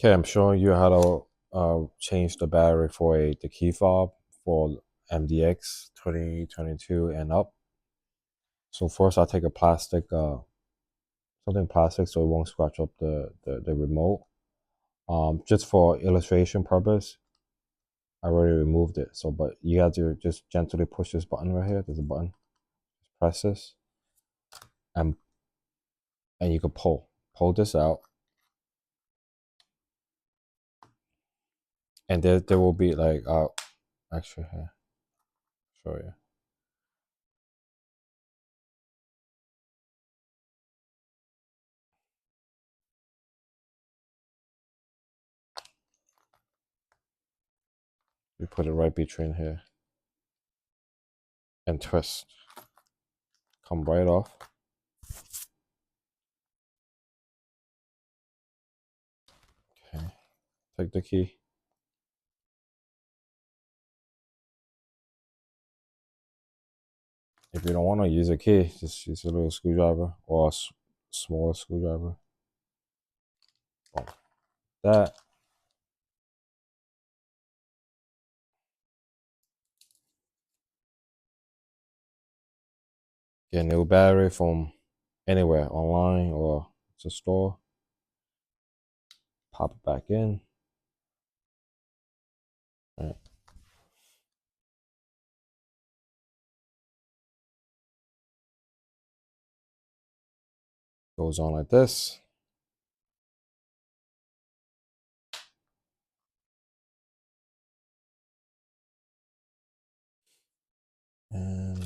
Okay, I'm showing you how to change the battery for the key fob for MDX 2022 and up. So first I'll take a plastic, something plastic so it won't scratch up the remote. Just for illustration purpose, I already removed it. So, but you have to just gently push this button right here. There's a button. Just press this, and you can pull this out, and there will be like actually here, show you. You put it right between here and twist. Come right off. Okay, take the key. If you don't want to use a key, just use a little screwdriver or a smaller screwdriver. Boom. That. Get a new battery from anywhere, online or it's a store. Pop it back in. Right. Goes on like this. And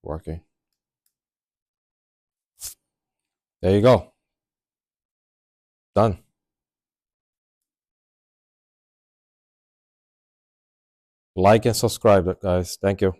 working. There you go. Done. Like and subscribe, guys. Thank you.